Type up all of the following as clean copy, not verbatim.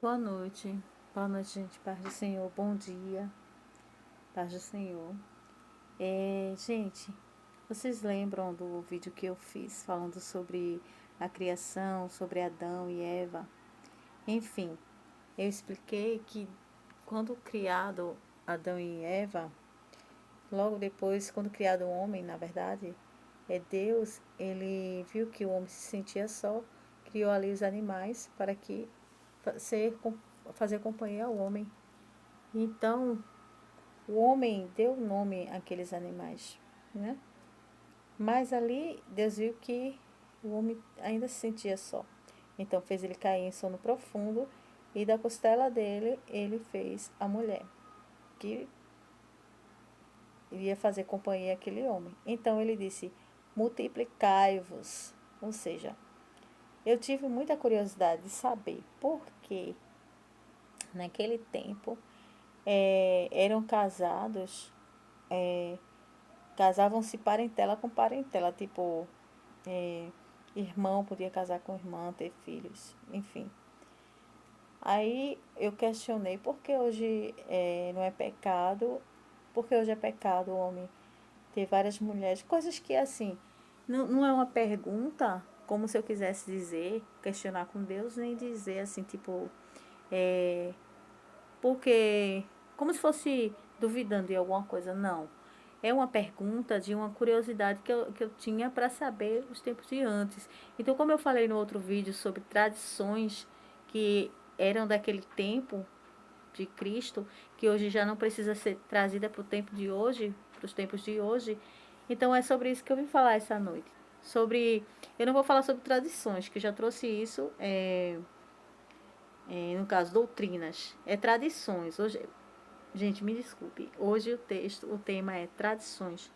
Boa noite, gente, paz do Senhor, bom dia, paz do Senhor. Gente, vocês lembram do vídeo que eu fiz falando sobre a criação, sobre Adão e Eva? Enfim, eu expliquei que quando criado Adão e Eva, logo depois, quando criado o homem, na verdade, Deus, ele viu que o homem se sentia só, criou ali os animais para que ser, fazer companhia ao homem. Então, o homem deu nome àqueles animais, né? Mas ali Deus viu que o homem ainda se sentia só. Então fez ele cair em sono profundo e da costela dele ele fez a mulher que iria fazer companhia àquele homem. Então ele disse: multiplicai-vos. Ou seja, eu tive muita curiosidade de saber por que naquele tempo eram casados casavam-se parentela com parentela, tipo, é, irmão podia casar com irmã, ter filhos, enfim. Aí eu questionei por que hoje não é pecado, porque hoje é pecado o homem ter várias mulheres, coisas que assim, não é uma pergunta, como se eu quisesse dizer, questionar com Deus, nem dizer assim, tipo, é, porque como se fosse duvidando de alguma coisa, não. É uma pergunta de uma curiosidade que eu tinha para saber os tempos de antes. Então, como eu falei no outro vídeo sobre tradições que eram daquele tempo de Cristo, que hoje já não precisa ser trazida para o tempo de hoje, para os tempos de hoje, então é sobre isso que eu vim falar essa noite. Sobre, eu não vou falar sobre tradições, que já trouxe isso, no caso, doutrinas, é tradições. Hoje, gente, me desculpe. Hoje o tema é tradições.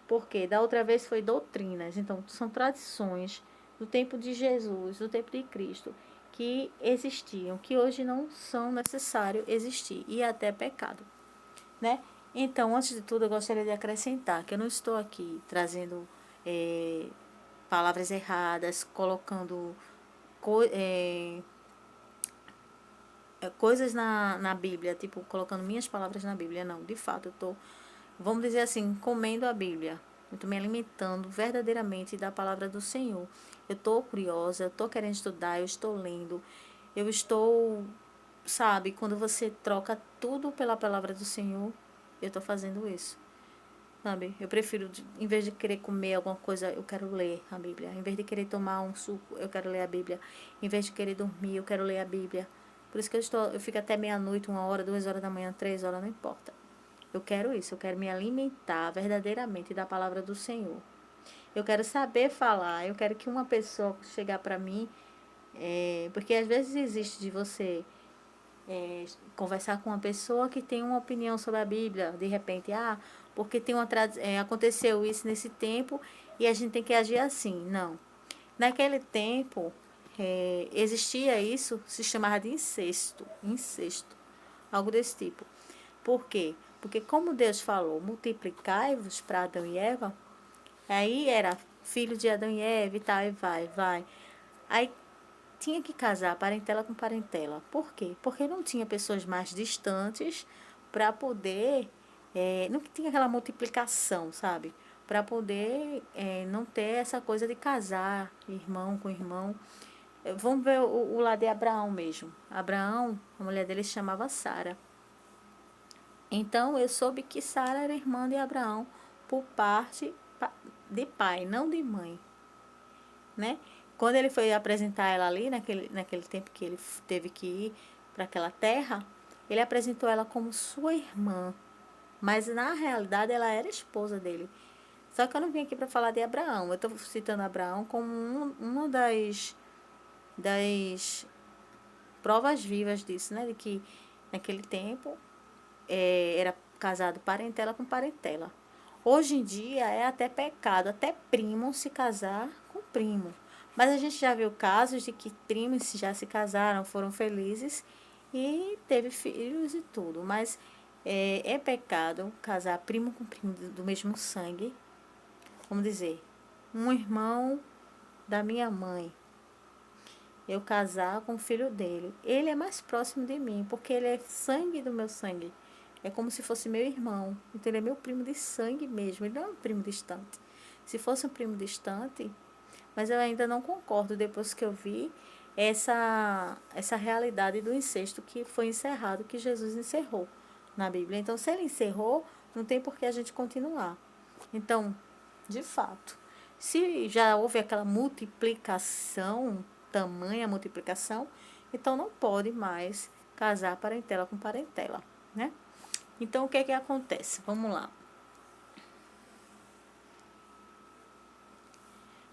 Porque da outra vez foi doutrinas. Então, são tradições do tempo de Jesus, do tempo de Cristo, que existiam, que hoje não são necessário existir. E até pecado, né? Então, antes de tudo, eu gostaria de acrescentar que eu não estou aqui trazendo palavras erradas, colocando co coisas na Bíblia, tipo, colocando minhas palavras na Bíblia. Não, de fato, eu estou, vamos dizer assim, comendo a Bíblia. Eu estou me alimentando verdadeiramente da palavra do Senhor. Eu estou curiosa, eu estou querendo estudar, eu estou lendo, eu estou, sabe, quando você troca tudo pela palavra do Senhor, eu estou fazendo isso. Sabe? Eu prefiro, em vez de querer comer alguma coisa, eu quero ler a Bíblia. Em vez de querer tomar um suco, eu quero ler a Bíblia. Em vez de querer dormir, eu quero ler a Bíblia. Por isso que eu fico até meia-noite, 1 hora, 2 horas da manhã, 3 horas, não importa. Eu quero isso, eu quero me alimentar verdadeiramente da palavra do Senhor. Eu quero saber falar, eu quero que uma pessoa chegar para mim, porque às vezes existe de você conversar com uma pessoa que tem uma opinião sobre a Bíblia, de repente, porque tem aconteceu isso nesse tempo e a gente tem que agir assim. Não. Naquele tempo, existia isso, se chamava de incesto. Incesto. Algo desse tipo. Por quê? Porque como Deus falou, multiplicai-vos para Adão e Eva, aí era filho de Adão e Eva e tal, e vai. Aí tinha que casar parentela com parentela. Por quê? Porque não tinha pessoas mais distantes para poder. Não tinha aquela multiplicação, sabe? Para poder não ter essa coisa de casar irmão com irmão. Vamos ver o lado de Abraão mesmo. Abraão, a mulher dele se chamava Sara. Então eu soube que Sara era irmã de Abraão por parte de pai, não de mãe, né? Quando ele foi apresentar ela ali, naquele tempo que ele teve que ir para aquela terra, ele apresentou ela como sua irmã. Mas na realidade ela era esposa dele. Só que eu não vim aqui para falar de Abraão. Eu estou citando Abraão como uma das provas vivas disso, né? De que naquele tempo era casado parentela com parentela. Hoje em dia é até pecado, até primo se casar com primo. Mas a gente já viu casos de que primos já se casaram, foram felizes e teve filhos e tudo. Mas é pecado casar primo com primo do mesmo sangue. Vamos dizer, um irmão da minha mãe eu casar com o filho dele. Ele é mais próximo de mim, porque ele é sangue do meu sangue. É como se fosse meu irmão. Então ele é meu primo de sangue mesmo. Ele não é um primo distante. Se fosse um primo distante, mas eu ainda não concordo depois que eu vi essa realidade do incesto que foi encerrado, que Jesus encerrou na Bíblia. Então, se ele encerrou, não tem por que a gente continuar. Então, de fato, se já houve aquela multiplicação, tamanha multiplicação, então não pode mais casar parentela com parentela, né? Então, o que é que acontece? Vamos lá.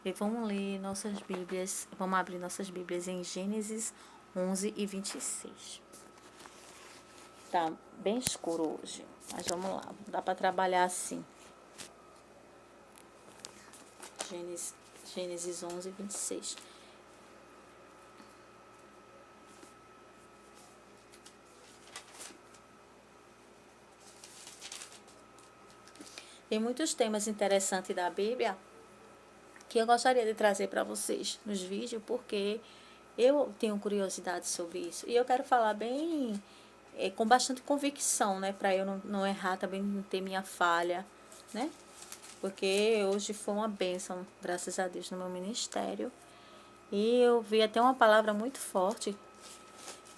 E vamos ler nossas Bíblias, vamos abrir nossas Bíblias em Gênesis 11 e 26. Tá bem escuro hoje, mas vamos lá, dá para trabalhar assim. Gênesis 11 e 26. Tem muitos temas interessantes da Bíblia que eu gostaria de trazer para vocês nos vídeos, porque eu tenho curiosidade sobre isso. E eu quero falar bem, com bastante convicção, né? Para eu não errar, também não ter minha falha, né? Porque hoje foi uma bênção, graças a Deus, no meu ministério. E eu vi até uma palavra muito forte,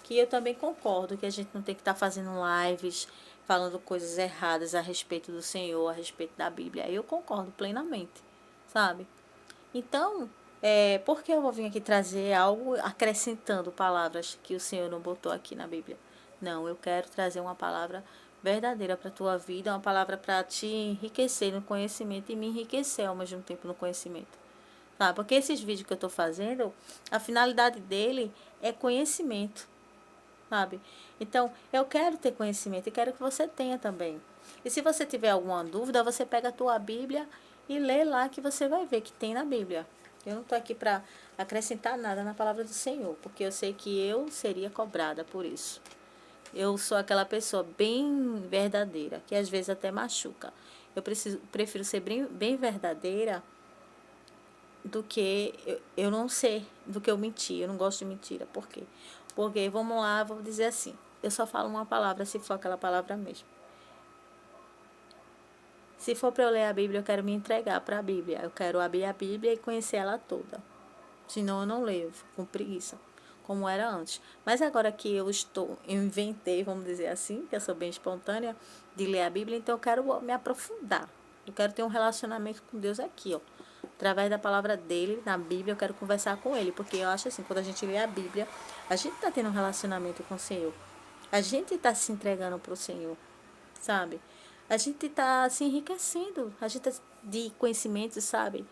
que eu também concordo, que a gente não tem que estar fazendo lives, falando coisas erradas a respeito do Senhor, a respeito da Bíblia. Eu concordo plenamente, sabe? Então, por que eu vou vir aqui trazer algo acrescentando palavras que o Senhor não botou aqui na Bíblia? Não, eu quero trazer uma palavra verdadeira para a tua vida, uma palavra para te enriquecer no conhecimento e me enriquecer ao mesmo tempo no conhecimento. Tá? Porque esses vídeos que eu estou fazendo, a finalidade dele é conhecimento, sabe? Então, eu quero ter conhecimento e quero que você tenha também. E se você tiver alguma dúvida, você pega a tua Bíblia e lê lá, que você vai ver que tem na Bíblia. Eu não estou aqui para acrescentar nada na palavra do Senhor, porque eu sei que eu seria cobrada por isso. Eu sou aquela pessoa bem verdadeira, que às vezes até machuca. Eu prefiro ser bem verdadeira do que eu não ser, do que eu mentir. Eu não gosto de mentira. Por quê? Porque, vamos lá, vou dizer assim, eu só falo uma palavra se for aquela palavra mesmo. Se for para eu ler a Bíblia, eu quero me entregar para a Bíblia. Eu quero abrir a Bíblia e conhecer ela toda. Senão eu não leio, eu fico com preguiça, como era antes. Mas agora que eu inventei, vamos dizer assim, que eu sou bem espontânea, de ler a Bíblia, então eu quero me aprofundar. Eu quero ter um relacionamento com Deus aqui, ó. Através da palavra dele, na Bíblia, eu quero conversar com ele. Porque eu acho assim, quando a gente lê a Bíblia, a gente está tendo um relacionamento com o Senhor. A gente está se entregando para o Senhor, sabe? A gente está se enriquecendo. A gente tá de conhecimento, sabe?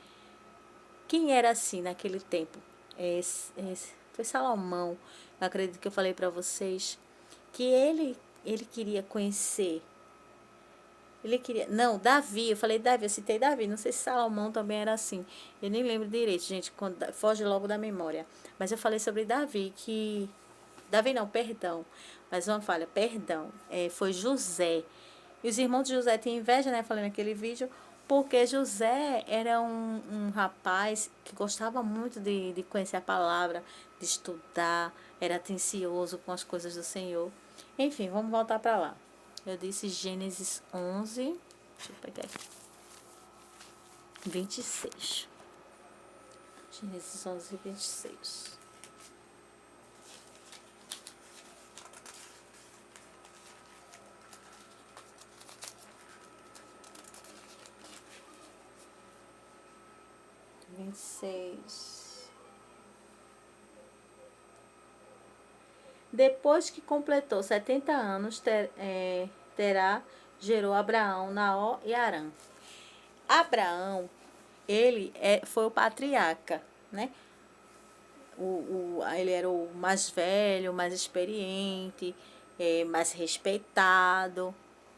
Quem era assim naquele tempo? Foi Salomão. Eu acredito que eu falei para vocês que ele queria conhecer. Ele queria. Não, Davi. Eu falei Davi, eu citei Davi. Não sei se Salomão também era assim. Eu nem lembro direito, gente. Foge logo da memória. Mas eu falei sobre Davi, que. Davi não, perdão. Mas uma falha, perdão. Foi José. E os irmãos de José tinham inveja, né? Falando naquele vídeo. Porque José era um rapaz que gostava muito de conhecer a palavra, de estudar, era atencioso com as coisas do Senhor. Enfim, vamos voltar para lá. Eu disse Gênesis 11, deixa eu pegar aqui, 26. Gênesis 11, 26. Depois que completou 70 anos, Terá gerou Abraão, Naó e Arã. Abraão, ele foi o patriarca, né? Ele era o mais velho, mais experiente, mais respeitado,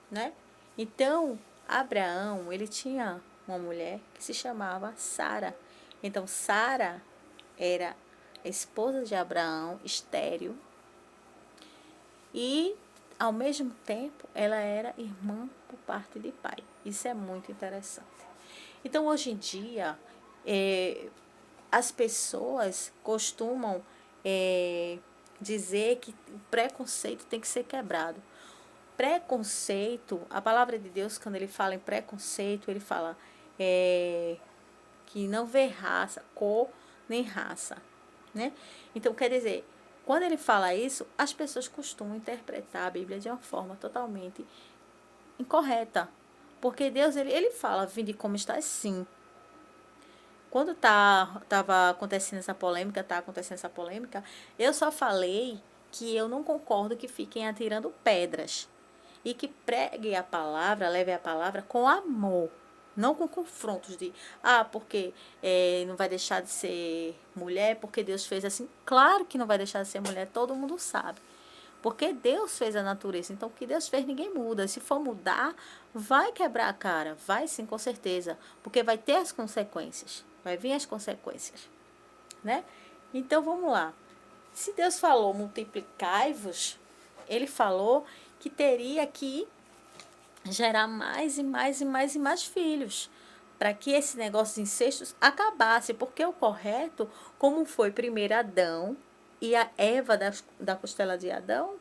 né? Então, Abraão, ele tinha uma mulher que se chamava Sara. Então, Sara era a esposa de Abraão, estéril, e, ao mesmo tempo, ela era irmã por parte de pai. Isso é muito interessante. Então, hoje em dia, as pessoas costumam dizer que o preconceito tem que ser quebrado. Preconceito, a palavra de Deus, quando ele fala em preconceito, ele fala que não vê raça, cor, nem raça, né? Então, quer dizer, quando ele fala isso, as pessoas costumam interpretar a Bíblia de uma forma totalmente incorreta. Porque Deus, ele fala, vinde como está, sim. Quando tava acontecendo essa polêmica, eu só falei que eu não concordo que fiquem atirando pedras. E que pregue a palavra, leve a palavra com amor. Não com confrontos de, porque não vai deixar de ser mulher, porque Deus fez assim. Claro que não vai deixar de ser mulher, todo mundo sabe. Porque Deus fez a natureza. Então, o que Deus fez, ninguém muda. Se for mudar, vai quebrar a cara. Vai sim, com certeza. Porque vai ter as consequências. Vai vir as consequências. Né? Então, vamos lá. Se Deus falou multiplicai-vos, ele falou que teria que gerar mais e mais e mais e mais filhos. Para que esse negócio de incestos acabasse. Porque o correto, como foi primeiro Adão e a Eva da costela de Adão,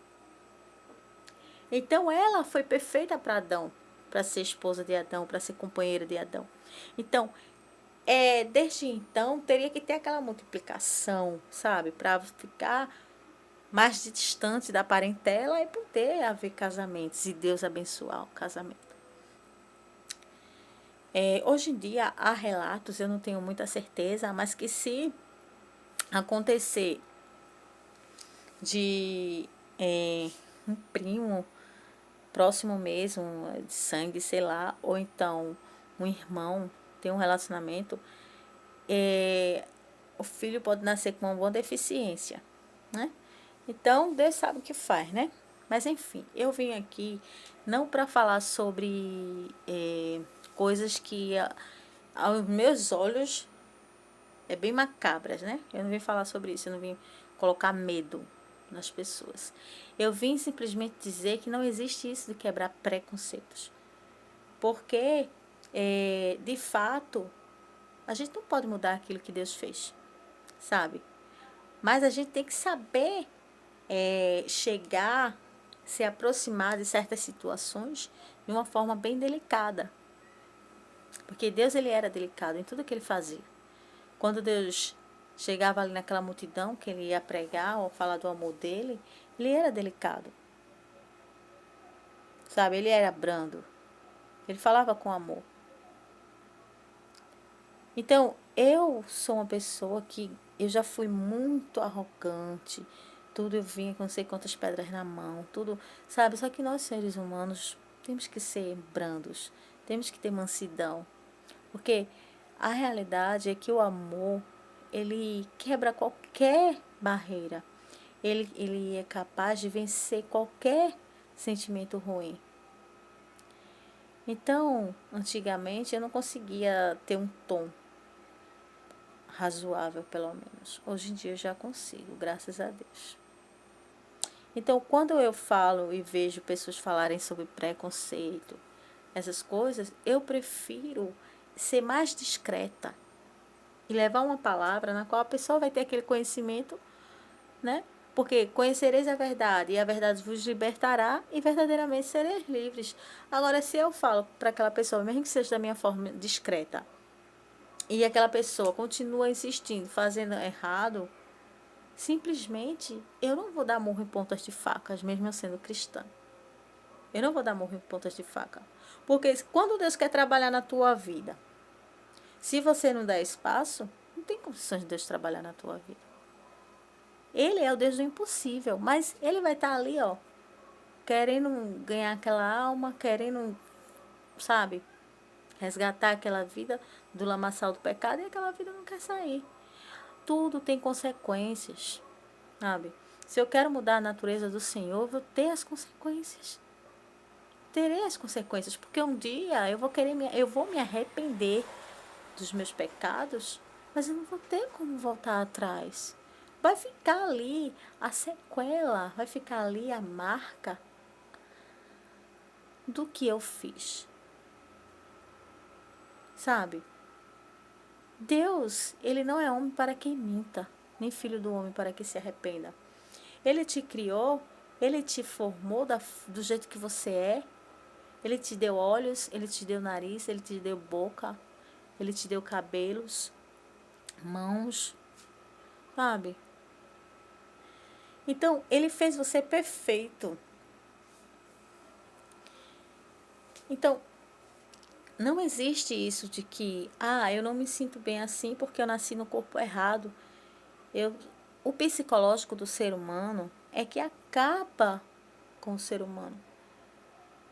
então ela foi perfeita para Adão, para ser esposa de Adão, para ser companheira de Adão. Então, desde então, teria que ter aquela multiplicação, sabe? Para ficar mais distante da parentela e poder haver casamentos e Deus abençoar o casamento. Hoje em dia, há relatos, eu não tenho muita certeza, mas que se acontecer de um primo próximo mesmo, de sangue, sei lá, ou então um irmão tem um relacionamento, o filho pode nascer com uma boa deficiência, né? Então, Deus sabe o que faz, né? Mas, enfim, eu vim aqui não para falar sobre coisas que, aos meus olhos, bem macabras, né? Eu não vim falar sobre isso, eu não vim colocar medo nas pessoas. Eu vim simplesmente dizer que não existe isso de quebrar preconceitos. Porque, de fato, a gente não pode mudar aquilo que Deus fez, sabe? Mas a gente tem que saber chegar, se aproximar de certas situações de uma forma bem delicada. Porque Deus, ele era delicado em tudo que ele fazia. Quando Deus chegava ali naquela multidão que ele ia pregar ou falar do amor dele, ele era delicado. Sabe? Ele era brando. Ele falava com amor. Então, eu sou uma pessoa que eu já fui muito arrogante. Tudo eu vinha com não sei quantas pedras na mão, tudo, sabe? Só que nós, seres humanos, temos que ser brandos, temos que ter mansidão. Porque a realidade é que o amor, ele quebra qualquer barreira. Ele é capaz de vencer qualquer sentimento ruim. Então, antigamente, eu não conseguia ter um tom razoável, pelo menos. Hoje em dia eu já consigo, graças a Deus. Então, quando eu falo e vejo pessoas falarem sobre preconceito, essas coisas, eu prefiro ser mais discreta e levar uma palavra na qual a pessoa vai ter aquele conhecimento, né? Porque conhecereis a verdade e a verdade vos libertará e verdadeiramente sereis livres. Agora, se eu falo para aquela pessoa, mesmo que seja da minha forma discreta, e aquela pessoa continua insistindo, fazendo errado, simplesmente eu não vou dar murro em pontas de facas, mesmo eu sendo cristã. Eu não vou dar murro em pontas de faca. Porque quando Deus quer trabalhar na tua vida, se você não der espaço, não tem condições de Deus trabalhar na tua vida. Ele é o Deus do impossível, mas ele vai estar ali, ó, querendo ganhar aquela alma, querendo, sabe, resgatar aquela vida do lamaçal do pecado e aquela vida não quer sair. Tudo tem consequências, sabe? Se eu quero mudar a natureza do Senhor, eu vou ter as consequências. Terei as consequências, porque um dia eu vou me arrepender dos meus pecados, mas eu não vou ter como voltar atrás. Vai ficar ali a sequela, vai ficar ali a marca do que eu fiz. Sabe? Deus, ele não é homem para quem minta. nem filho do homem para que se arrependa. Ele te criou, ele te formou do jeito que você é. Ele te deu olhos, ele te deu nariz, ele te deu boca, ele te deu cabelos, mãos, sabe? Então, ele fez você perfeito. Então, não existe isso de que, eu não me sinto bem assim porque eu nasci no corpo errado. O psicológico do ser humano é que acaba com o ser humano,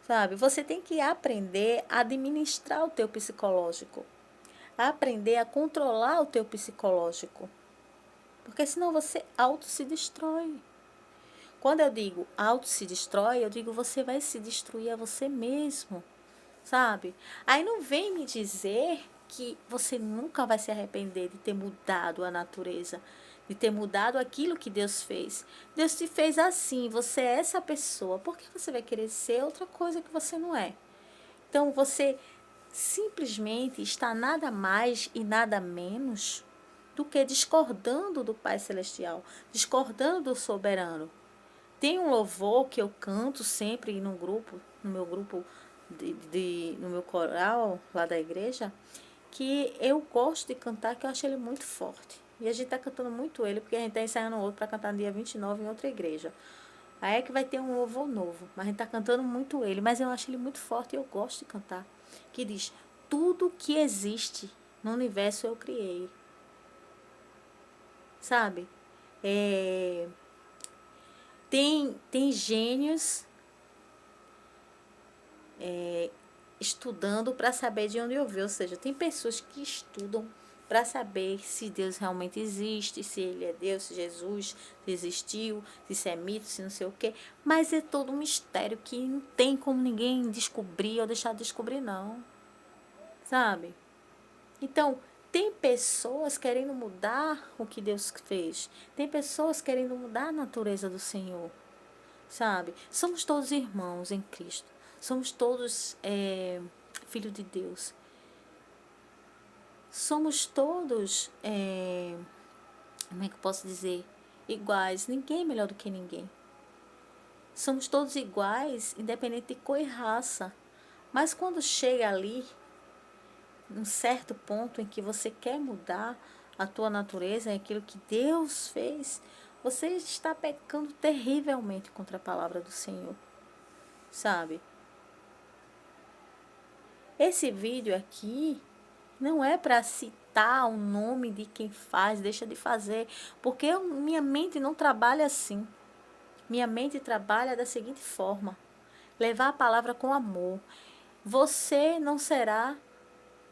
sabe? Você tem que aprender a administrar o teu psicológico, aprender a controlar o teu psicológico, porque senão você auto se destrói. Quando eu digo auto se destrói, eu digo você vai se destruir a você mesmo, sabe? Aí não vem me dizer que você nunca vai se arrepender de ter mudado a natureza, de ter mudado aquilo que Deus fez. Deus te fez assim, você é essa pessoa. Por que você vai querer ser outra coisa que você não é? Então você simplesmente está nada mais e nada menos do que discordando do Pai Celestial, discordando do Soberano. Tem um louvor que eu canto sempre no grupo, no meu grupo, no meu coral lá da igreja, que eu gosto de cantar, que eu acho ele muito forte. E a gente está cantando muito ele, porque a gente está ensaiando outro para cantar no dia 29 em outra igreja. Aí é que vai ter um louvor novo, mas a gente está cantando muito ele, mas eu acho ele muito forte e eu gosto de cantar. Que diz, tudo que existe no universo eu criei. Sabe? Tem gênios estudando para saber de onde eu veio. Ou seja, tem pessoas que estudam para saber se Deus realmente existe, se Ele é Deus, se Jesus existiu, se isso é mito, se não sei o quê. Mas é todo um mistério que não tem como ninguém descobrir ou deixar de descobrir, não. Sabe? Então, tem pessoas querendo mudar o que Deus fez. Tem pessoas querendo mudar a natureza do Senhor. Sabe? Somos todos irmãos em Cristo. Somos todos filhos de Deus. Somos todos, como é que eu posso dizer? Iguais. Ninguém é melhor do que ninguém. Somos todos iguais, independente de cor e raça. Mas quando chega ali, um certo ponto em que você quer mudar a tua natureza, aquilo que Deus fez, você está pecando terrivelmente contra a palavra do Senhor. Sabe? Esse vídeo aqui não é para citar o nome de quem faz, deixa de fazer, porque minha mente não trabalha assim. Minha mente trabalha da seguinte forma: levar a palavra com amor. Você não será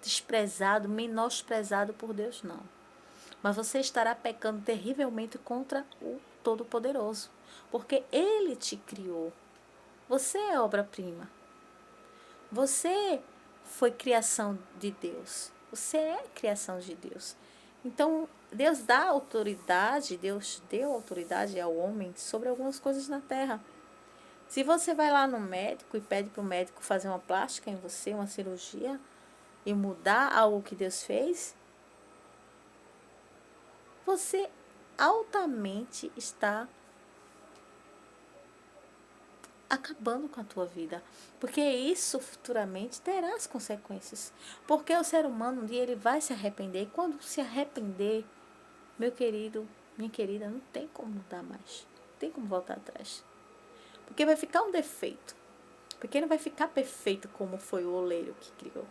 desprezado, menosprezado por Deus, não. Mas você estará pecando terrivelmente contra o Todo-Poderoso, porque Ele te criou. Você é obra-prima. Você foi criação de Deus. Você é criação de Deus. Então, Deus dá autoridade, Deus deu autoridade ao homem sobre algumas coisas na terra. Se você vai lá no médico e pede para o médico fazer uma plástica em você, uma cirurgia, e mudar algo que Deus fez, você altamente está acabando com a tua vida, porque isso futuramente terá as consequências, porque o ser humano um dia ele vai se arrepender, e quando se arrepender, meu querido, minha querida, não tem como mudar mais, não tem como voltar atrás, porque vai ficar um defeito, porque não vai ficar perfeito como foi o oleiro que criou,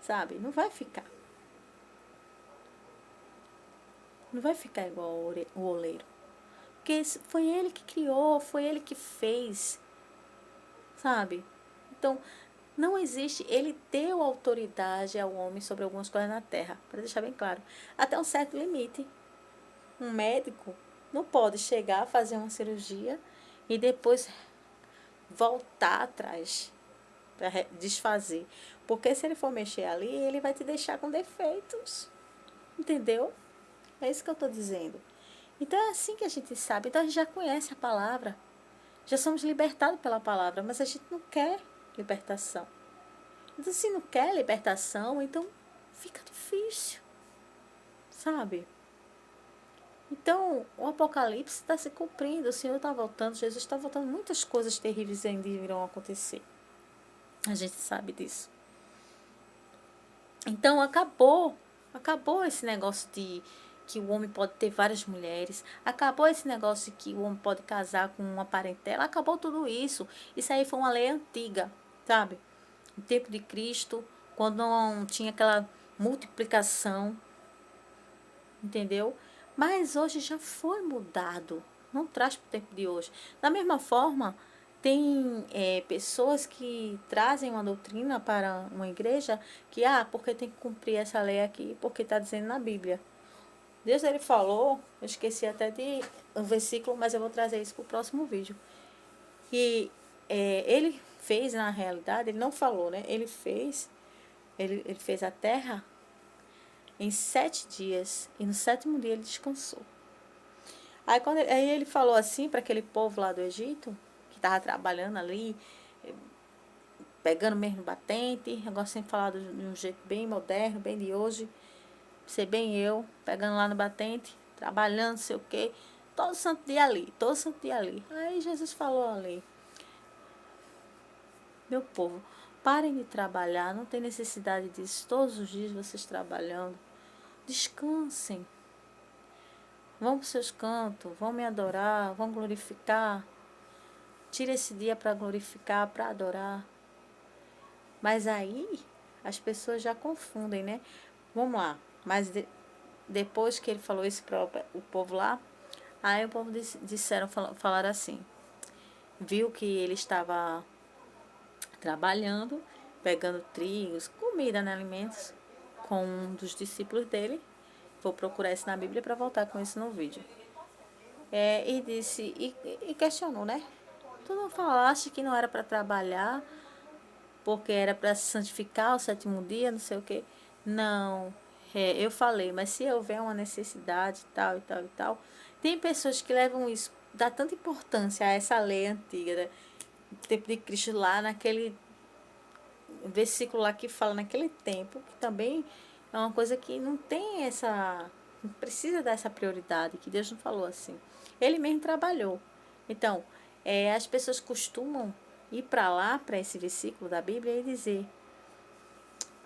sabe? Não vai ficar, não vai ficar igual o oleiro, porque foi ele que criou, foi ele que fez, sabe? Então, não existe, ele deu autoridade ao homem sobre algumas coisas na terra, para deixar bem claro, até um certo limite. Um médico não pode chegar a fazer uma cirurgia e depois voltar atrás para desfazer, porque se ele for mexer ali, ele vai te deixar com defeitos, entendeu? É isso que eu estou dizendo. Então é assim que a gente sabe, então a gente já conhece a palavra, já somos libertados pela palavra, mas a gente não quer libertação. Então, se não quer libertação, então fica difícil, sabe? Então, o Apocalipse está se cumprindo, o Senhor está voltando, Jesus está voltando, muitas coisas terríveis ainda irão acontecer. A gente sabe disso. Então, acabou esse negócio de que o homem pode ter várias mulheres, acabou esse negócio de que o homem pode casar com uma parentela, acabou tudo isso. Isso aí foi uma lei antiga, sabe? No tempo de Cristo, quando não tinha aquela multiplicação, entendeu? Mas hoje já foi mudado, não traz para o tempo de hoje. Da mesma forma, tem pessoas que trazem uma doutrina para uma igreja que, porque tem que cumprir essa lei aqui, porque está dizendo na Bíblia. Deus, ele falou, eu esqueci até de um versículo, mas eu vou trazer isso para o próximo vídeo. E ele fez, na realidade, ele não falou, né? Ele fez a terra em 7 dias, e no 7º dia ele descansou. Aí ele falou assim para aquele povo lá do Egito, que estava trabalhando ali, pegando mesmo batente, eu gosto sempre de falar de um jeito bem moderno, bem de hoje, ser bem eu, pegando lá no batente, trabalhando, sei o quê, todo santo dia ali, todo santo dia ali. Aí Jesus falou ali, meu povo, parem de trabalhar, não tem necessidade disso, todos os dias vocês trabalhando, descansem. Vão para os seus cantos, vão me adorar, vão glorificar. Tira esse dia para glorificar, para adorar. Mas aí as pessoas já confundem, né? Vamos lá. Mas depois que ele falou isso para o povo lá, aí o povo falaram assim. Viu que ele estava trabalhando, pegando trigos, comida, né, alimentos, com um dos discípulos dele. Vou procurar isso na Bíblia para voltar com isso no vídeo. E disse, e questionou, né? Tu não falaste que não era para trabalhar, porque era para santificar o 7º dia, não sei o quê? Não, eu falei, mas se houver uma necessidade, tal e tal e tal, tem pessoas que levam isso, dá tanta importância a essa lei antiga, né? Do tempo de Cristo lá, naquele versículo lá que fala naquele tempo, que também é uma coisa que não tem essa, não precisa dessa prioridade, que Deus não falou assim. Ele mesmo trabalhou. Então, as pessoas costumam ir para lá, para esse versículo da Bíblia e dizer,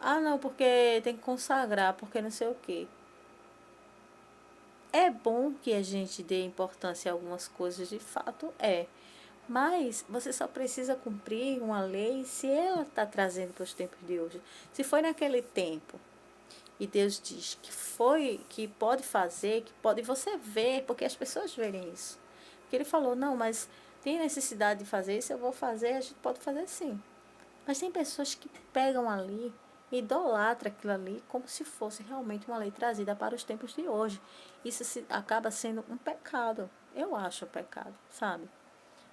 não, porque tem que consagrar, porque não sei o quê. É bom que a gente dê importância a algumas coisas, de fato mas você só precisa cumprir uma lei se ela está trazendo para os tempos de hoje. Se foi naquele tempo e Deus diz que foi, que pode fazer, que pode, você vê, porque as pessoas verem isso. Porque ele falou, não, mas tem necessidade de fazer isso, eu vou fazer, a gente pode fazer sim. Mas tem pessoas que pegam ali, idolatram aquilo ali como se fosse realmente uma lei trazida para os tempos de hoje. Isso acaba sendo um pecado. Eu acho um pecado, sabe?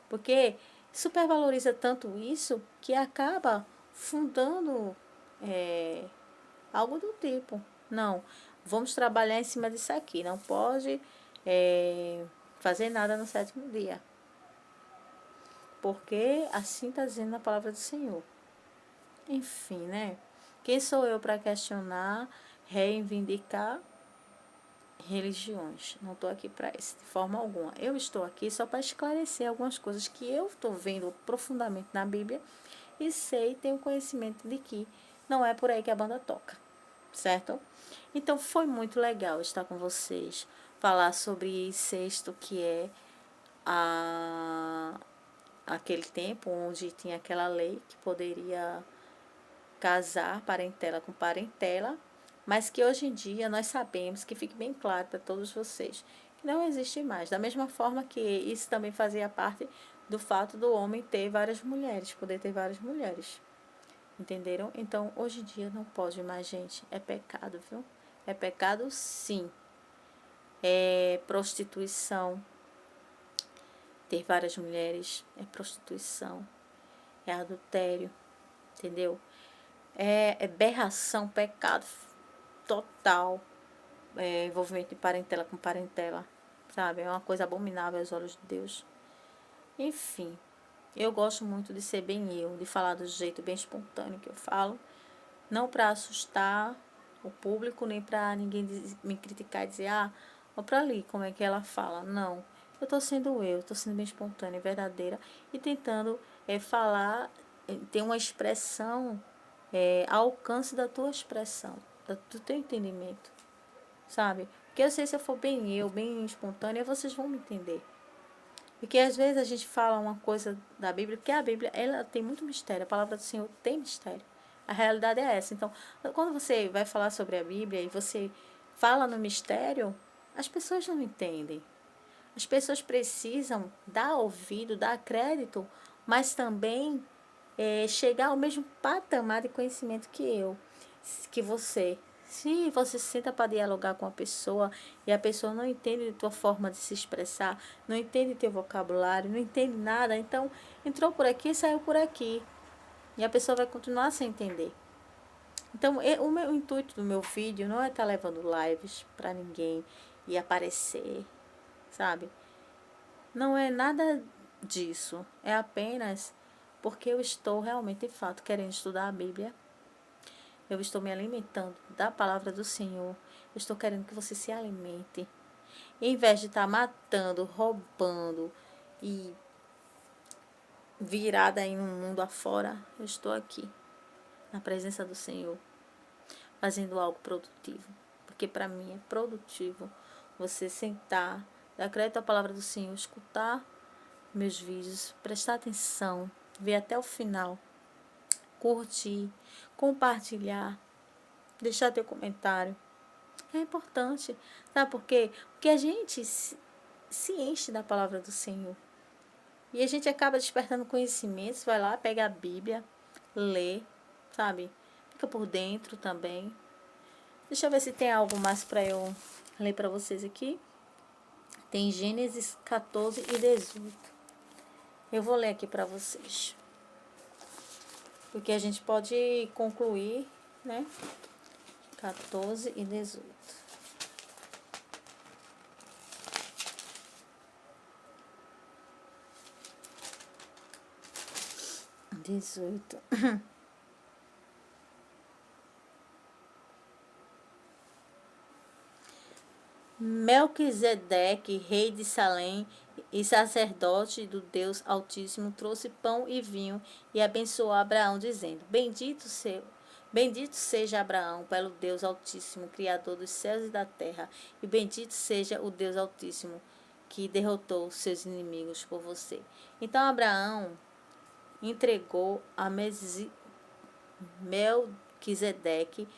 Porque supervaloriza tanto isso que acaba fundando algo do tipo. Não, vamos trabalhar em cima disso aqui. Não pode fazer nada no 7º dia. Porque assim está dizendo a palavra do Senhor. Enfim, né? Quem sou eu para questionar, reivindicar religiões? Não estou aqui para isso, de forma alguma. Eu estou aqui só para esclarecer algumas coisas que eu estou vendo profundamente na Bíblia e sei, tenho conhecimento de que não é por aí que a banda toca, certo? Então foi muito legal estar com vocês, falar sobre sexto, que é aquele tempo onde tinha aquela lei que poderia casar parentela com parentela, mas que hoje em dia nós sabemos, que fique bem claro para todos vocês, que não existe mais. Da mesma forma que isso também fazia parte do fato do homem ter várias mulheres, poder ter várias mulheres. Entenderam? Então, hoje em dia não pode mais, gente. É pecado, viu? É pecado, sim. É prostituição. Ter várias mulheres é prostituição. É adultério. Entendeu? É berração, pecado total. Envolvimento de parentela com parentela. Sabe? É uma coisa abominável aos olhos de Deus. Enfim. Eu gosto muito de ser bem eu, de falar do jeito bem espontâneo que eu falo. Não para assustar o público, nem para ninguém me criticar e dizer, ou para ali, como é que ela fala. Não, eu, estou sendo bem espontânea e verdadeira e tentando falar, ter uma expressão ao alcance da tua expressão, do teu entendimento, sabe? Porque eu sei, se eu for bem eu, bem espontânea, vocês vão me entender. Porque às vezes a gente fala uma coisa da Bíblia, porque a Bíblia, ela tem muito mistério, a palavra do Senhor tem mistério. A realidade é essa. Então, quando você vai falar sobre a Bíblia e você fala no mistério, as pessoas não entendem. As pessoas precisam dar ouvido, dar crédito, mas também chegar ao mesmo patamar de conhecimento que você. Se você se senta para dialogar com a pessoa e a pessoa não entende a tua forma de se expressar, não entende teu vocabulário, não entende nada, então entrou por aqui e saiu por aqui. E a pessoa vai continuar sem entender. Então, o meu intuito do meu vídeo não é estar levando lives para ninguém e aparecer, sabe? Não é nada disso. É apenas porque eu estou realmente, de fato, querendo estudar a Bíblia. Eu estou me alimentando da palavra do Senhor. Eu estou querendo que você se alimente. Em vez de estar matando, roubando e virada aí no mundo afora, eu estou aqui, na presença do Senhor, fazendo algo produtivo. Porque para mim é produtivo você sentar, dar crédito à palavra do Senhor, escutar meus vídeos, prestar atenção, ver até o final, curtir, compartilhar, deixar teu comentário. É importante, sabe por quê? Porque a gente se enche da palavra do Senhor. E a gente acaba despertando conhecimentos, vai lá, pega a Bíblia, lê, sabe? Fica por dentro também. Deixa eu ver se tem algo mais para eu ler para vocês aqui. Tem Gênesis 14 e 18. Eu vou ler aqui para vocês. Porque a gente pode concluir, né? 14 e 18. 18. Melquisedeque, rei de Salém e sacerdote do Deus Altíssimo, trouxe pão e vinho e abençoou Abraão, dizendo: Bendito seja Abraão pelo Deus Altíssimo, Criador dos céus e da terra, e bendito seja o Deus Altíssimo, que derrotou seus inimigos por você. Então Abraão entregou a Melquisedeque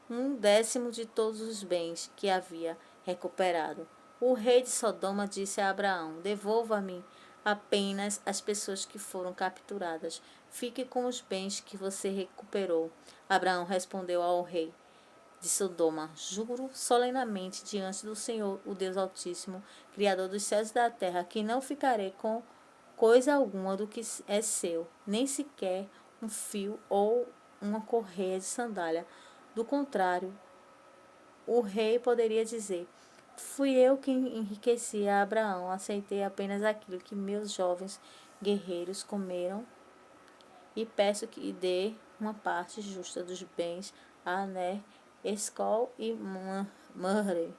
1/10 de todos os bens que havia recuperado. O rei de Sodoma disse a Abraão: Devolva-me apenas as pessoas que foram capturadas. Fique com os bens que você recuperou. Abraão respondeu ao rei de Sodoma: Juro solenemente diante do Senhor, o Deus Altíssimo, Criador dos céus e da terra, que não ficarei com coisa alguma do que é seu, nem sequer um fio ou uma correia de sandália. Do contrário, o rei poderia dizer: Fui eu quem enriqueci a Abraão, aceitei apenas aquilo que meus jovens guerreiros comeram e peço que dê uma parte justa dos bens a Aner, Escol e Mamre,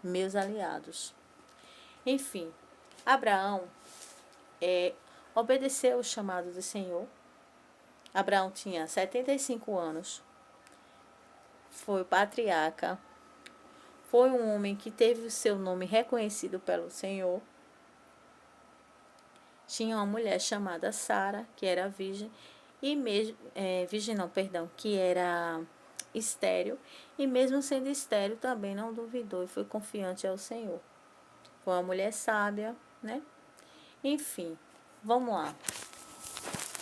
meus aliados. Enfim, Abraão obedeceu o chamado do Senhor. Abraão tinha 75 anos, foi patriarca, foi um homem que teve o seu nome reconhecido pelo Senhor. Tinha uma mulher chamada Sara, que era virgem, e mesmo, virgem não, perdão, que era estéril, e mesmo sendo estéril também não duvidou e foi confiante ao Senhor. Foi uma mulher sábia, né? Enfim, vamos lá.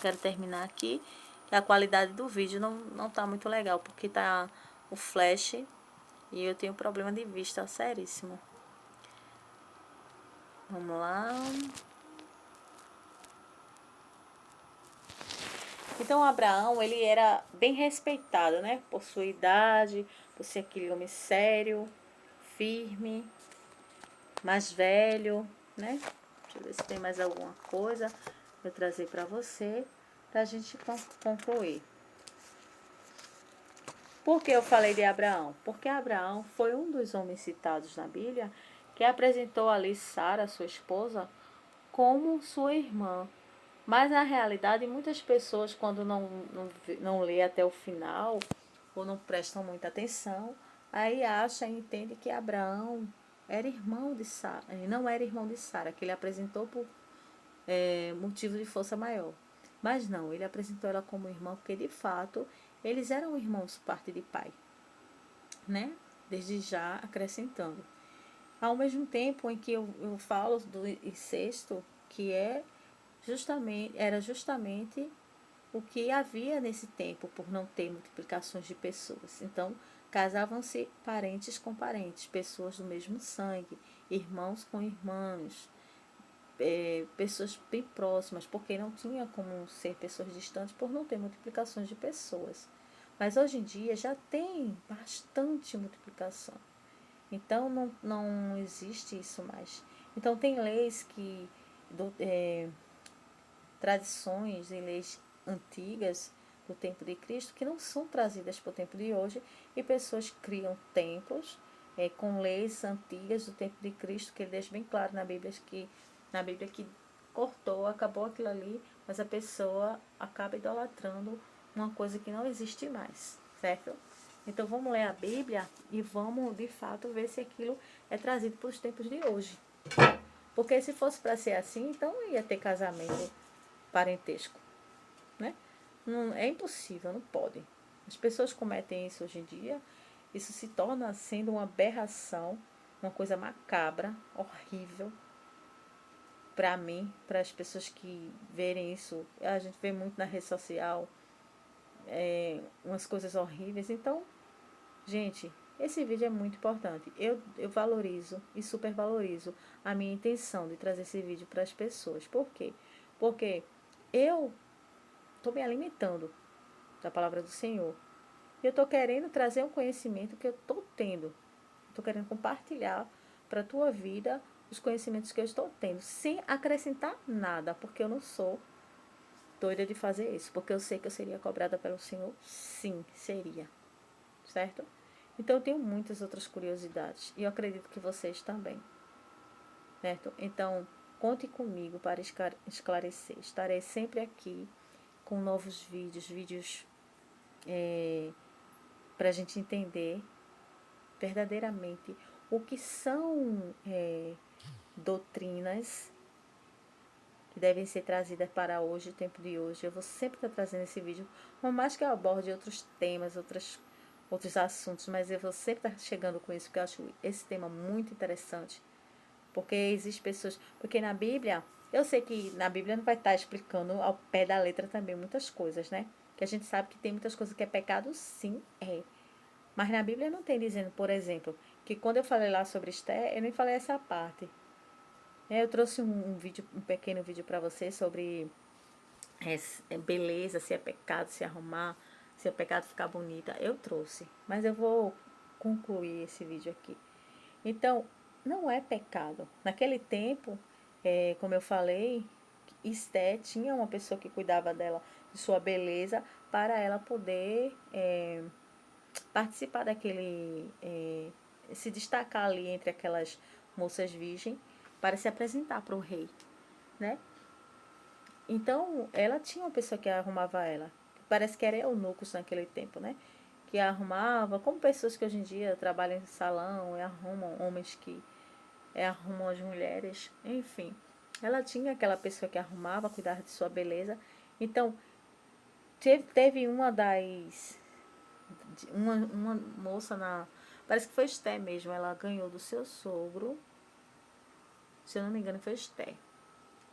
Quero terminar aqui, que a qualidade do vídeo não tá muito legal, porque tá o flash e eu tenho problema de vista seríssimo. Vamos lá. Então, Abraão, ele era bem respeitado, né? Por sua idade, por ser aquele homem sério, firme, mais velho, né? Deixa eu ver se tem mais alguma coisa para eu trazer para você, para a gente concluir. Por que eu falei de Abraão? Porque Abraão foi um dos homens citados na Bíblia que apresentou ali Sara, sua esposa, como sua irmã. Mas na realidade, muitas pessoas, quando não lê até o final, ou não prestam muita atenção, aí acha e entende que Abraão era irmão de Sara. Ele não era irmão de Sara, que ele apresentou por motivo de força maior. Mas não, ele apresentou ela como irmã, porque de fato eles eram irmãos parte de pai, né? Desde já acrescentando. Ao mesmo tempo em que eu falo do incesto, que era justamente o que havia nesse tempo, por não ter multiplicações de pessoas. Então, casavam-se parentes com parentes, pessoas do mesmo sangue, irmãos com irmãos, pessoas bem próximas, porque não tinha como ser pessoas distantes por não ter multiplicações de pessoas. Mas hoje em dia já tem bastante multiplicação. Então não existe isso mais. Então tem leis que tradições e leis antigas do tempo de Cristo que não são trazidas para o tempo de hoje e pessoas criam templos com leis antigas do tempo de Cristo, que ele deixa bem claro na Bíblia que cortou, acabou aquilo ali, mas a pessoa acaba idolatrando uma coisa que não existe mais, certo? Então vamos ler a Bíblia e vamos de fato ver se aquilo é trazido para os tempos de hoje. Porque se fosse para ser assim, então não ia ter casamento parentesco, né? Não, é impossível, não pode. As pessoas cometem isso hoje em dia, isso se torna sendo uma aberração, uma coisa macabra, horrível para mim, para as pessoas que verem isso. A gente vê muito na rede social umas coisas horríveis. Então, gente, esse vídeo é muito importante. Eu valorizo e super valorizo a minha intenção de trazer esse vídeo para as pessoas. Por quê? Porque eu estou me alimentando da palavra do Senhor. Eu estou querendo trazer um conhecimento que eu estou tendo. Estou querendo compartilhar para a tua vida os conhecimentos que eu estou tendo, sem acrescentar nada, porque eu não sou doida de fazer isso, porque eu sei que eu seria cobrada pelo Senhor, sim, seria, certo? Então eu tenho muitas outras curiosidades e eu acredito que vocês também, certo? Então conte comigo para esclarecer. Estarei sempre aqui com novos vídeos para a gente entender verdadeiramente o que são doutrinas que devem ser trazidas para hoje, o tempo de hoje. Eu vou sempre estar trazendo esse vídeo, por mais que eu aborde outros temas, outros assuntos, mas eu vou sempre estar chegando com isso, porque eu acho esse tema muito interessante. Porque existem pessoas. Porque na Bíblia, eu sei que na Bíblia não vai estar explicando ao pé da letra também muitas coisas, né? Que a gente sabe que tem muitas coisas que é pecado, sim, é. Mas na Bíblia não tem dizendo, por exemplo, que quando eu falei lá sobre Esther, eu nem falei essa parte. Eu trouxe um pequeno vídeo para você sobre beleza, se é pecado se arrumar, se é pecado ficar bonita. Eu trouxe, mas eu vou concluir esse vídeo aqui. Então, não é pecado. Naquele tempo, como eu falei, Esté tinha uma pessoa que cuidava dela, de sua beleza, para ela poder participar daquele. Se destacar ali entre aquelas moças virgens, para se apresentar para o rei, né? Então, ela tinha uma pessoa que arrumava ela. Parece que era eunucos naquele tempo, né? Que arrumava, como pessoas que hoje em dia trabalham em salão e arrumam homens que arrumam as mulheres, enfim. Ela tinha aquela pessoa que arrumava, cuidava de sua beleza. Então, teve uma moça parece que foi Esté mesmo, ela ganhou do seu sogro, se eu não me engano foi Esté.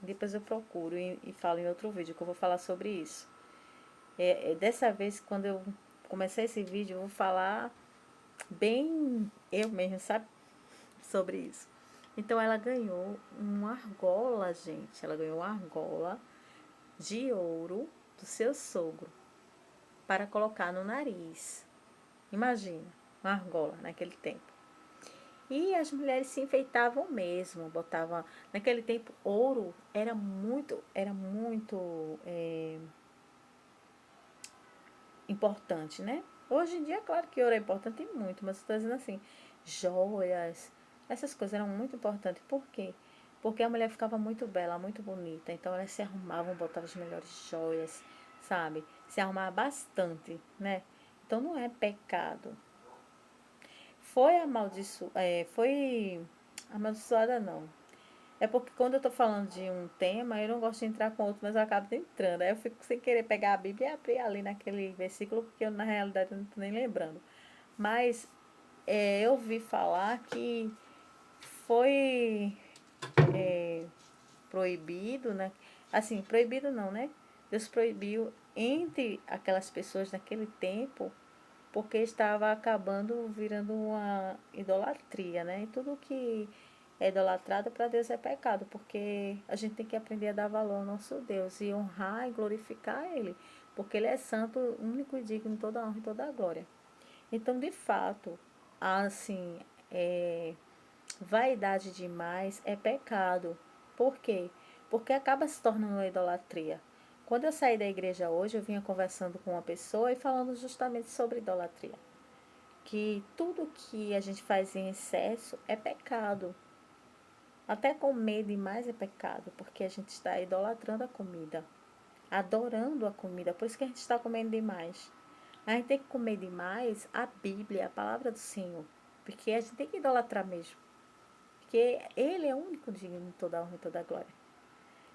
Depois eu procuro e falo em outro vídeo que eu vou falar sobre isso. Dessa vez, quando eu começar esse vídeo, eu vou falar bem eu mesmo, sabe? Sobre isso. Então ela ganhou uma argola, gente. Ela ganhou uma argola de ouro do seu sogro para colocar no nariz. Imagina, uma argola naquele tempo. E as mulheres se enfeitavam mesmo, botavam. Naquele tempo, ouro era muito importante, né? Hoje em dia, claro que ouro é importante muito, mas estou dizendo assim, joias, Essas coisas eram muito importantes. Por quê? Porque a mulher ficava muito bela, muito bonita. Então elas se arrumavam, botavam as melhores joias, sabe? Se arrumava bastante, né? Então não é pecado. Foi amaldiçoada não. É porque quando eu estou falando de um tema, eu não gosto de entrar com outro, mas eu acabo entrando. Aí eu fico sem querer pegar a Bíblia e abrir ali naquele versículo, porque eu, na realidade, não estou nem lembrando. Mas eu ouvi falar que foi proibido, né? Assim, proibido não, né? Deus proibiu entre aquelas pessoas naquele tempo, porque estava acabando virando uma idolatria, né? E tudo que é idolatrado para Deus é pecado, porque a gente tem que aprender a dar valor ao nosso Deus e honrar e glorificar Ele, porque Ele é santo, único e digno de toda a honra e toda a glória. Então, de fato, assim, vaidade demais é pecado. Por quê? Porque acaba se tornando uma idolatria. Quando eu saí da igreja hoje, eu vinha conversando com uma pessoa e falando justamente sobre idolatria. Que tudo que a gente faz em excesso é pecado. Até comer demais é pecado, porque a gente está idolatrando a comida, adorando a comida. Por isso que a gente está comendo demais. A gente tem que comer demais a Bíblia, a palavra do Senhor. Porque a gente tem que idolatrar mesmo. Porque Ele é o único digno de toda a honra e toda a glória.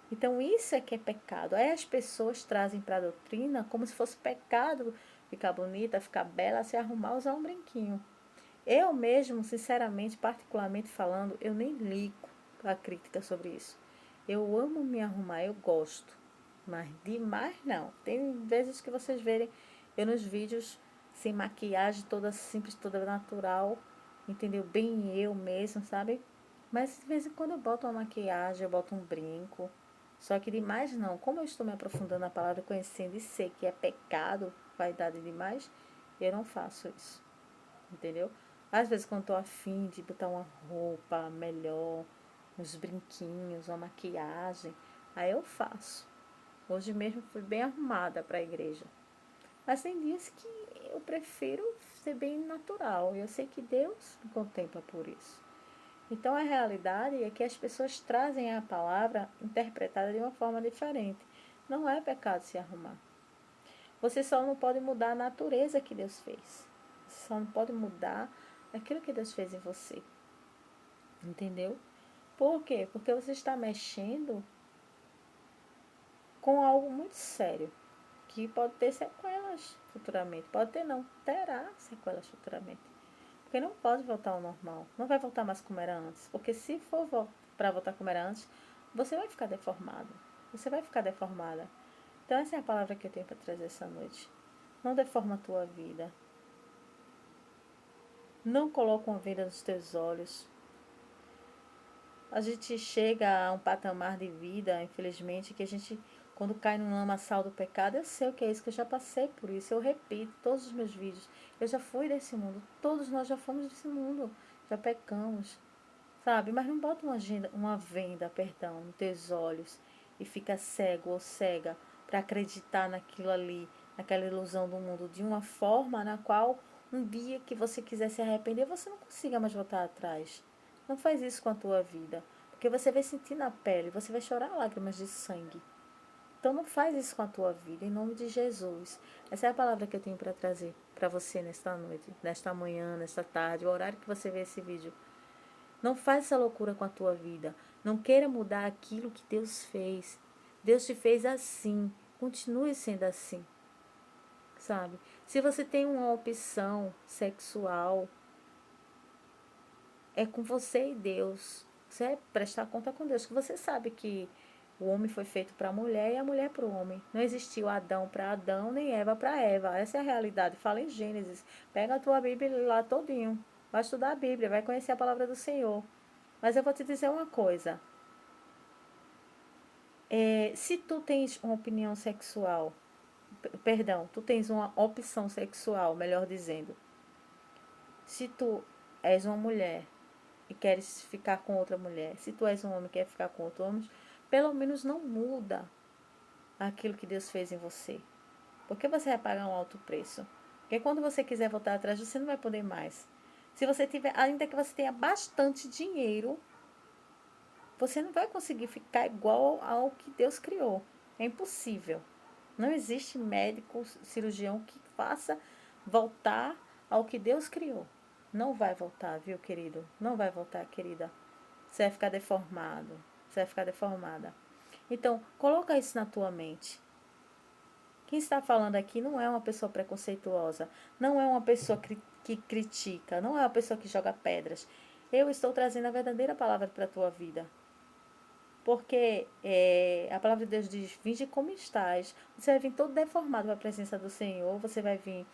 Então isso é que é pecado. Aí as pessoas trazem para a doutrina como se fosse pecado ficar bonita, ficar bela, se arrumar, usar um brinquinho. Eu mesmo, sinceramente, particularmente falando, eu nem ligo a crítica sobre isso. Eu amo me arrumar, eu gosto. Mas demais não. Tem vezes que vocês verem eu nos vídeos sem maquiagem, toda simples, toda natural, entendeu? Bem eu mesmo, sabe? Mas de vez em quando eu boto uma maquiagem, eu boto um brinco. Só que demais não. Como eu estou me aprofundando na palavra, conhecendo e sei que é pecado, vaidade demais, eu não faço isso. Entendeu? Às vezes quando estou afim de botar uma roupa melhor, uns brinquinhos, uma maquiagem, aí eu faço. Hoje mesmo fui bem arrumada para a igreja. Mas tem dias que eu prefiro ser bem natural. E eu sei que Deus me contempla por isso. Então a realidade é que as pessoas trazem a palavra interpretada de uma forma diferente. Não é pecado se arrumar. Você só não pode mudar a natureza que Deus fez. Você só não pode mudar aquilo que Deus fez em você. Entendeu? Por quê? Porque você está mexendo com algo muito sério, que pode ter sequelas futuramente. Pode ter não, terá sequelas futuramente. Porque não pode voltar ao normal. Não vai voltar mais como era antes. Porque se for para voltar como era antes, você vai ficar deformado. Você vai ficar deformada. Então essa é a palavra que eu tenho para trazer essa noite. Não deforma a tua vida. Não coloca uma venda nos teus olhos. A gente chega a um patamar de vida, infelizmente, que a gente, quando cai no lamaçal do pecado, eu sei o que é isso, que eu já passei por isso, eu repito todos os meus vídeos. Eu já fui desse mundo, todos nós já fomos desse mundo, já pecamos, sabe? Mas não bota uma venda, perdão, nos teus olhos e fica cego ou cega para acreditar naquilo ali, naquela ilusão do mundo, de uma forma na qual um dia que você quiser se arrepender, você não consiga mais voltar atrás. Não faz isso com a tua vida, porque você vai sentir na pele, você vai chorar lágrimas de sangue. Então não faz isso com a tua vida, em nome de Jesus. Essa é a palavra que eu tenho para trazer para você nesta noite, nesta manhã, nesta tarde, o horário que você vê esse vídeo. Não faz essa loucura com a tua vida. Não queira mudar aquilo que Deus fez. Deus te fez assim. Continue sendo assim, sabe? Se você tem uma opção sexual, é com você e Deus. Você é prestar conta com Deus, que você sabe que o homem foi feito para a mulher e a mulher para o homem. Não existiu Adão para Adão, nem Eva para Eva. Essa é a realidade. Fala em Gênesis. Pega a tua Bíblia lá todinho. Vai estudar a Bíblia, vai conhecer a palavra do Senhor. Mas eu vou te dizer uma coisa. Se tu tens uma opinião sexual, perdão, tu tens uma opção sexual, melhor dizendo. Se tu és uma mulher e queres ficar com outra mulher, se tu és um homem e quer ficar com outro homem, pelo menos não muda aquilo que Deus fez em você. Porque você vai pagar um alto preço. Porque quando você quiser voltar atrás, você não vai poder mais. Se você tiver, ainda que você tenha bastante dinheiro, você não vai conseguir ficar igual ao que Deus criou. É impossível. Não existe médico, cirurgião que faça voltar ao que Deus criou. Não vai voltar, viu, querido? Não vai voltar, querida. Você vai ficar deformado. Você vai ficar deformada. Então, coloca isso na tua mente. Quem está falando aqui não é uma pessoa preconceituosa, não é uma pessoa que critica, não é uma pessoa que joga pedras. Eu estou trazendo a verdadeira palavra para a tua vida. Porque a palavra de Deus diz: vinde como estás. Você vai vir todo deformado para a presença do Senhor, você vai vir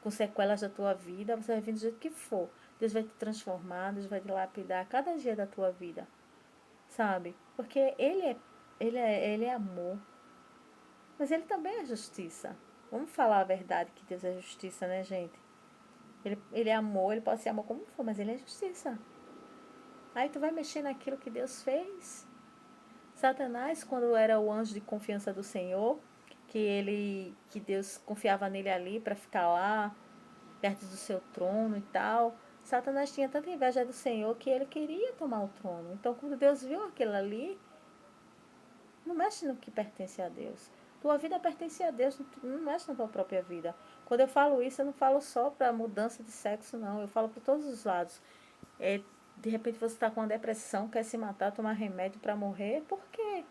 com sequelas da tua vida, você vai vir do jeito que for. Deus vai te transformar, Deus vai te lapidar cada dia da tua vida, sabe? Porque Ele é amor, mas Ele também é justiça. Vamos falar a verdade que Deus é justiça, né, gente? Ele é amor, Ele pode ser amor como for, mas Ele é justiça. Aí tu vai mexer naquilo que Deus fez. Satanás, quando era o anjo de confiança do Senhor, que Deus confiava nele ali para ficar lá, perto do seu trono e tal, Satanás tinha tanta inveja do Senhor que ele queria tomar o trono. Então, quando Deus viu aquilo ali, não mexe no que pertence a Deus. Tua vida pertence a Deus, não mexe na tua própria vida. Quando eu falo isso, eu não falo só para mudança de sexo, não. Eu falo para todos os lados. De repente você está com uma depressão, quer se matar, tomar remédio para morrer, por quê?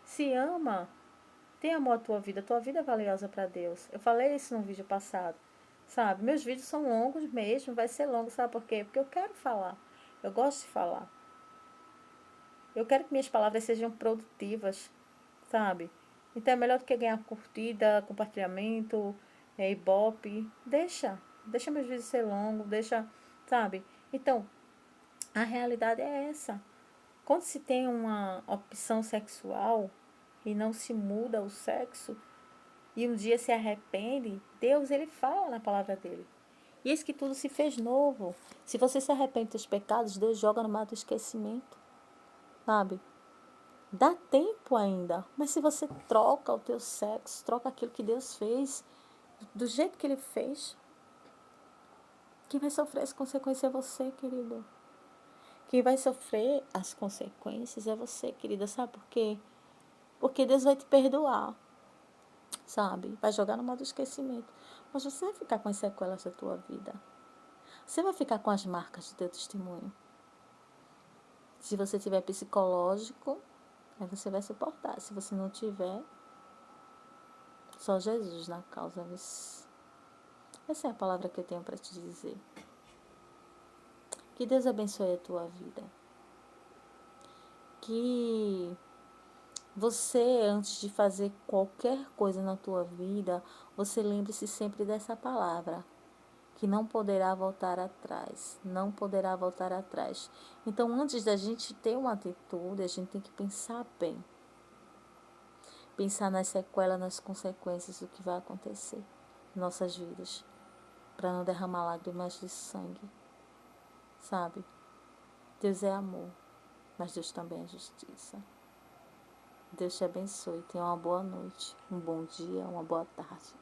Se ama, tem amor à tua vida é valiosa para Deus. Eu falei isso no vídeo passado, sabe? Meus vídeos são longos mesmo, vai ser longo, sabe por quê? Porque eu quero falar, eu gosto de falar. Eu quero que minhas palavras sejam produtivas, sabe? Então é melhor do que ganhar curtida, compartilhamento, ibope. Deixa meus vídeos ser longos, deixa, sabe? Então, a realidade é essa. Quando se tem uma opção sexual e não se muda o sexo, e um dia se arrepende, Deus ele fala na palavra dele. E eis que tudo se fez novo. Se você se arrepende dos pecados, Deus joga no mar do esquecimento, sabe? Dá tempo ainda, mas se você troca o teu sexo, troca aquilo que Deus fez, do jeito que Ele fez, quem vai sofrer as consequências é você, querido. Quem vai sofrer as consequências é você, querida. Sabe por quê? Porque Deus vai te perdoar, sabe? Vai jogar no modo esquecimento. Mas você vai ficar com as sequelas da tua vida. Você vai ficar com as marcas do teu testemunho. Se você tiver psicológico, aí você vai suportar. Se você não tiver, só Jesus na causa. Essa é a palavra que eu tenho para te dizer. Que Deus abençoe a tua vida. Que você, antes de fazer qualquer coisa na tua vida, você lembre-se sempre dessa palavra. Que não poderá voltar atrás. Não poderá voltar atrás. Então, antes da gente ter uma atitude, a gente tem que pensar bem. Pensar nas sequelas, nas consequências do que vai acontecer em nossas vidas. Para não derramar lágrimas de sangue. Sabe? Deus é amor, mas Deus também é justiça. Deus te abençoe. Tenha uma boa noite, um bom dia, uma boa tarde.